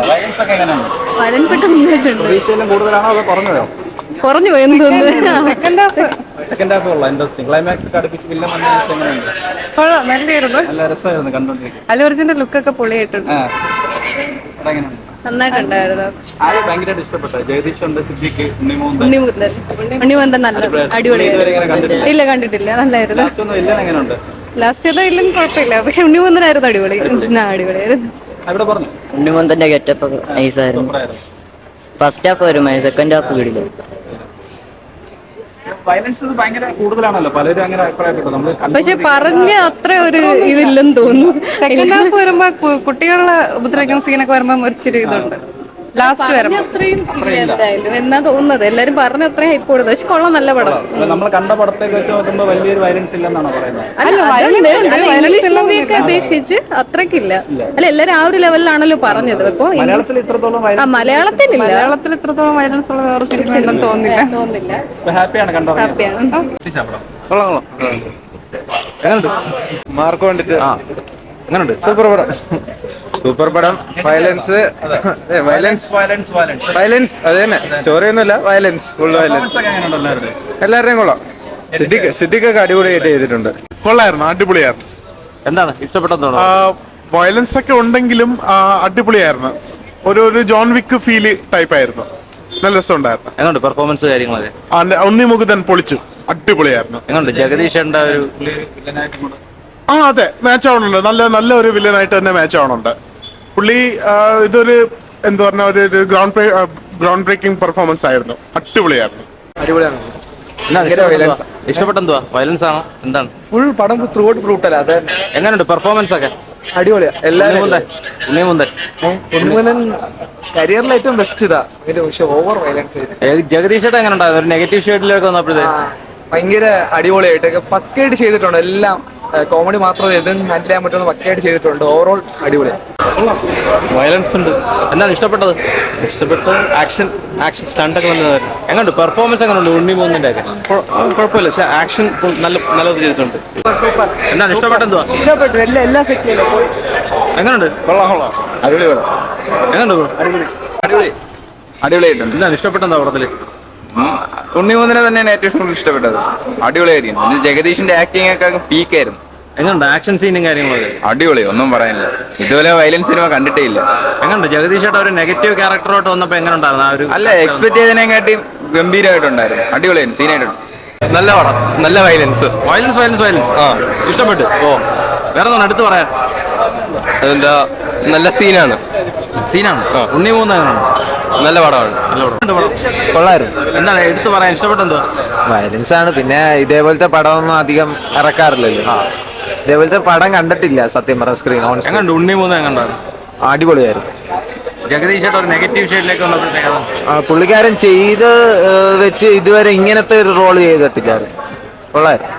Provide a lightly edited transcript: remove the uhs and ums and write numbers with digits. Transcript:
Violence ഒക്കെ നന്നായിട്ടുണ്ട്. കൂടുതലാണോ അതോ കുറഞ്ഞോ? കുറഞ്ഞു പോയെന്ന് തോന്നുന്നു. സെക്കൻഡ് ഹാഫ് കൊള്ളാം, ഇൻട്രസ്റ്റിംഗ്. ക്ലൈമാക്സ് ഒക്കെ അടുപ്പിച്ച് വില്ലൻ കൊള്ളാം, നല്ലായിരുന്നു. നല്ല രസമായിരുന്നു കണ്ടോണ്ടിരിക്കാൻ. അല്ലു അർജുന്റെ ലുക്കൊക്കെ പൊളിയായിട്ടുണ്ട്. നന്നായിട്ടുണ്ടായിരുന്നു. ഭയങ്കരമായിട്ട് ഇഷ്ടപ്പെട്ടു. ജഗദീഷ് ഉണ്ട്, സിദ്ദിഖ്, ഉണ്ണിമുന്തൻ നല്ല അടിപൊളിയായിരുന്നു. ഇല്ല, കണ്ടിട്ടില്ല. നല്ലായിരുന്നു. ലാസ്റ്റ് ഏതോ ഇല്ലെന്ന് കുഴപ്പമില്ല, പക്ഷെ ഉണ്ണിമുന്തനായിരുന്നു അടിപൊളി. അടിപൊളിയായിരുന്നു. ഉണ്ണിമുന്തന്റെ ഗെറ്റപ്പ് നൈസായിരുന്നു. ഫസ്റ്റ് ഹാഫ് വരും, സെക്കൻഡ് ഹാഫ് കിടില്ല. വയലൻസ് ഭയങ്കര കൂടുതലാണല്ലോ, പലരും അങ്ങനെ അഭിപ്രായപ്പെട്ടു. പക്ഷെ പറഞ്ഞ അത്ര ഒരു ഇതില്ലെന്ന് തോന്നുന്നു. സെക്കൻഡ് ഹാഫ് വരുമ്പോ കുട്ടികളെ ഉപദ്രവിക്കുന്ന സീനൊക്കെ വരുമ്പോ ഒരിച്ചിരി ഇതുണ്ട്. ലാസ്റ്റ് വരുമ്പോ അത്രയും എന്തായാലും എന്നാ തോന്നുന്നത്. എല്ലാരും പറഞ്ഞ അത്രയും ഹൈപ്പ് കൊടുത്തു. പക്ഷെ കൊള്ളാം, നല്ല പടം. നമ്മൾ കണ്ട പടത്തേക്ക് വെച്ച് നോക്കുമ്പോ വലിയൊരു വയലൻസ് ഇല്ലെന്നാണ് പറയുന്നത്. ഇംഗ്ലീഷ് മൂവിയൊക്കെ അപേക്ഷിച്ച് അത്രക്കില്ല. അല്ല, എല്ലാരും ആ ഒരു ലെവലിലാണല്ലോ പറഞ്ഞത്. അപ്പൊ മലയാളത്തിൽ ഇത്രത്തോളം മലയാളത്തിൽ ഇത്രത്തോളം വയലൻസ് ഉള്ള വേറെ സിനിമ ഉണ്ടെന്ന് തോന്നുന്നില്ല. ഹാപ്പിയാണ്. മാർക്ക് വേണ്ടിട്ട് സൂപ്പർ പടം. വയലൻസ് അത് തന്നെ, സ്റ്റോറി ഒന്നുമില്ല. Violence, full violence. എല്ലാവരുടെയും കൊള്ളാം. സിദ്ദിഖൊക്കെ അടിപൊളിയായിട്ട് ചെയ്തിട്ടുണ്ട്. കൊള്ളായിരുന്നു, അടിപൊളിയായിരുന്നു. എന്താണ് ഇഷ്ടപ്പെട്ടത്? വയലൻസ് ഒക്കെ ഉണ്ടെങ്കിലും അടിപൊളിയായിരുന്നു. ഒരു ജോൺ വിക്ക് ഫീല് ടൈപ്പ് ആയിരുന്നു. നല്ല രസമുണ്ടായിരുന്നു. പെർഫോമൻസ് കാര്യങ്ങളൊക്കെ ഉണ്ണിമുകുന്ദൻ പൊളിച്ചു, അടിപൊളിയായിരുന്നു. ജഗദീഷ് അതെ, മാച്ച് ആവണുണ്ട്. നല്ല ഒരു വില്ലനായിട്ട് തന്നെ മാച്ച് ആവണുണ്ട് പുള്ളി. ഇതൊരു എന്താ പറഞ്ഞ ഒരു ഗ്രൗണ്ട് ബ്രേക്കിംഗ് പെർഫോമൻസ് ആയിരുന്നു. അടിപൊളിയായിരുന്നു. ഇഷ്ടപ്പെട്ടെന്തുവാ? വയലൻസ് ആണോ എന്താണ്? ഫുൾ പടം ത്രൂ ഔട്ട് ബ്രൂട്ടൽ. അത് എങ്ങനെയുണ്ട് പെർഫോമൻസ് ഒക്കെ? അടിപൊളിയാ. ഉണ്ണിമുന്തൻ കരിയറിൽ ഏറ്റവും ബെസ്റ്റ് ഇതാ. പക്ഷെ ഓവർ വയലൻസ്. ജഗദീഷ് എങ്ങനെ ഉണ്ടായിരുന്നു? ഒരു നെഗറ്റീവ് ഷെയ്ഡിലേക്ക് വന്നപ്പോഴത്തേക്ക് ഭയങ്കര അടിപൊളിയായിട്ട് പക്കയായിട്ട് ചെയ്തിട്ടുണ്ട്. എല്ലാം കോമഡി മാത്രമല്ല, ഇതും ഹാൻഡിൽ ചെയ്യാൻ പറ്റുന്ന പക്കയായിട്ട് ചെയ്തിട്ടുണ്ട്. ഓവറോൾ അടിപൊളിയാണ്. വയലൻസ് ഉണ്ട്. എന്താണ് ഇഷ്ടപ്പെട്ടത്? ആക്ഷൻ സ്റ്റണ്ടൊക്കെ നല്ലതായിരുന്നു. എങ്ങനെയുണ്ട് പെർഫോമൻസ്? എങ്ങനെയുണ്ട് ഉണ്ണിമുന്തന്റെ ഒക്കെ? കുഴപ്പമില്ല, പക്ഷെ ആക്ഷൻ നല്ലത് ചെയ്തിട്ടുണ്ട്. എന്താണ് ഇഷ്ടപ്പെട്ടെന്തുവാ? ഇഷ്ടപ്പെട്ടു. എല്ലാ സെക്ടറിലും എങ്ങനെയുണ്ട്? അടിപൊളിയായിട്ടുണ്ട്. എന്താണ് ഇഷ്ടപ്പെട്ടെന്താ പടത്തില്? ഉണ്ണിമുന്തനെ തന്നെയാണ് ഏറ്റവും കൂടുതൽ ഇഷ്ടപ്പെട്ടത്. അടിപൊളിയായിരിക്കും. ജഗദീഷിന്റെ ആക്ടിങ് ഒക്കെ പീക്കായിരുന്നു. എങ്ങനെയുണ്ട് ആക്ഷൻ സീനും കാര്യങ്ങളൊക്കെ? അടിപൊളി, ഒന്നും പറയാനില്ല. ഇതുപോലെ വയലൻസ് സിനിമ കണ്ടിട്ടേ ഇല്ല. എങ്ങനെയുണ്ട് ജഗദീഷ് ചേട്ടാ ഒരു നെഗറ്റീവ് ക്യാരക്ടറോട്ട് വന്നപ്പോ എങ്ങനെ ഉണ്ടായിരുന്നു? ആ ഒരു അല്ല, എക്സ്പെക്ട് ചെയ്തതിനെക്കാട്ടിയും ഗംഭീരമായിട്ടുണ്ടായിരുന്നു. അടിപൊളിയായിരുന്നു, സീനായിട്ടുണ്ട്. നല്ല പടം, നല്ല വയലൻസ്. ഇഷ്ടപ്പെട്ടു. വേറെ ഒന്നും അടുത്ത് പറയാൻ? എന്താ, നല്ല സീനാണ്. ഉണ്ണിമുന്തൻ എങ്ങനെയാണ്? നല്ല പടമാണ്. കൊള്ളായിരുന്നു. എന്താണ് എടുത്തു പറയാൻ ഇഷ്ടപ്പെട്ടെന്തോ? വയലൻസ് ആണ്. പിന്നെ ഇതേപോലത്തെ പടമൊന്നും അധികം ഇറക്കാറില്ലല്ലോ. ഇതേപോലത്തെ പടം കണ്ടിട്ടില്ല സത്യം പറഞ്ഞ. സ്ക്രീൻ എങ്ങനെയുണ്ട് ഉണ്ണിമുന്തൻ? എങ്ങനെയാണ്? അടിപൊളിയായിരുന്നു. ജഗദീഷ് ചേട്ടാ ഒരു നെഗറ്റീവ് ഷെയ്ഡിലേക്ക് വന്നപ്പോഴത്തേക്ക് പുള്ളിക്കാരൻ ചെയ്ത് വെച്ച് ഇതുവരെ ഇങ്ങനത്തെ ഒരു റോള് ചെയ്തിട്ടില്ലായിരുന്നു. കൊള്ളായിരുന്നു.